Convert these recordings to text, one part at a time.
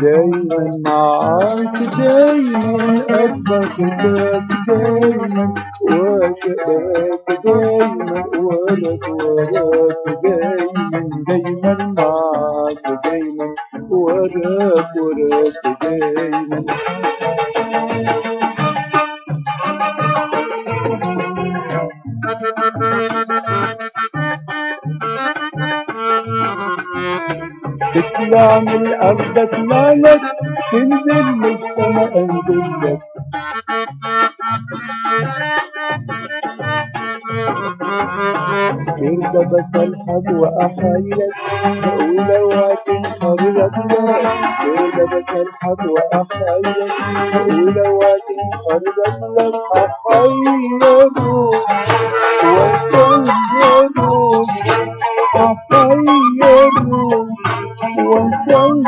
دايما معاك دايما أحبك دايما وأشقاك دايما وراك وراك دايما دايما معاك دايما وراك وراك دايما تطلع من الأرض أطلع لك تنزل من السما أنزل لك ترضى بسلحك وأحايلك ولو هتنحرك ترضى بسلحك وأحايلك ولو هتنحرك لك أحيرك وأسيرك أحيرك وأسيرك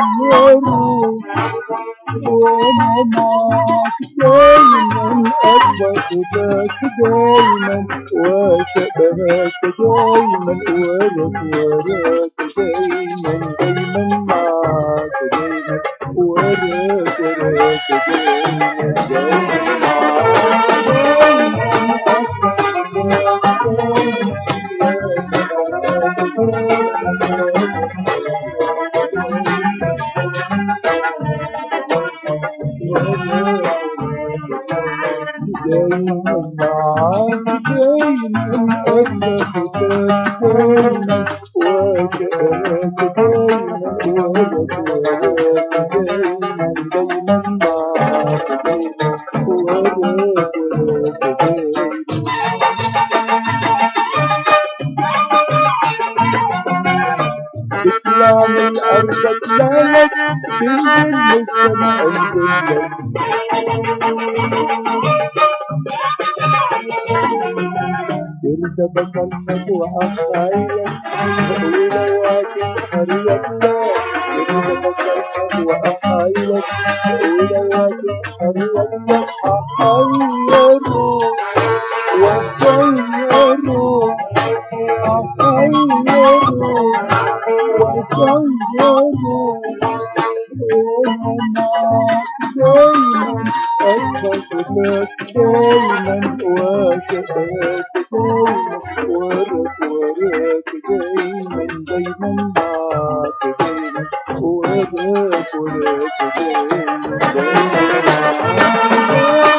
وأنا معك دايما أحبك دايما وأشبهك دايما وراك وراك دايما دايما معك دايما وراك وراك دايما دايما معك دايما معاك دايما أحبك دايما وأشقاك دايما وراك وراك دايما دايما معاك دايما وراك وراك دايما تطلع من الأرض أطلع لك تنزل من السما أنزل لك ترضى بسلحك وأحايلك ولو هتنحرك ترضى بسلحك وأحايلك ولو هتنحرك لك أحيرك وأسيرك أحيرك وأسيرك دايما أحبك دايما وأشقاك دايما وراك وراك دايما دايما معاك دايما وراك وراك دايما دايما معاك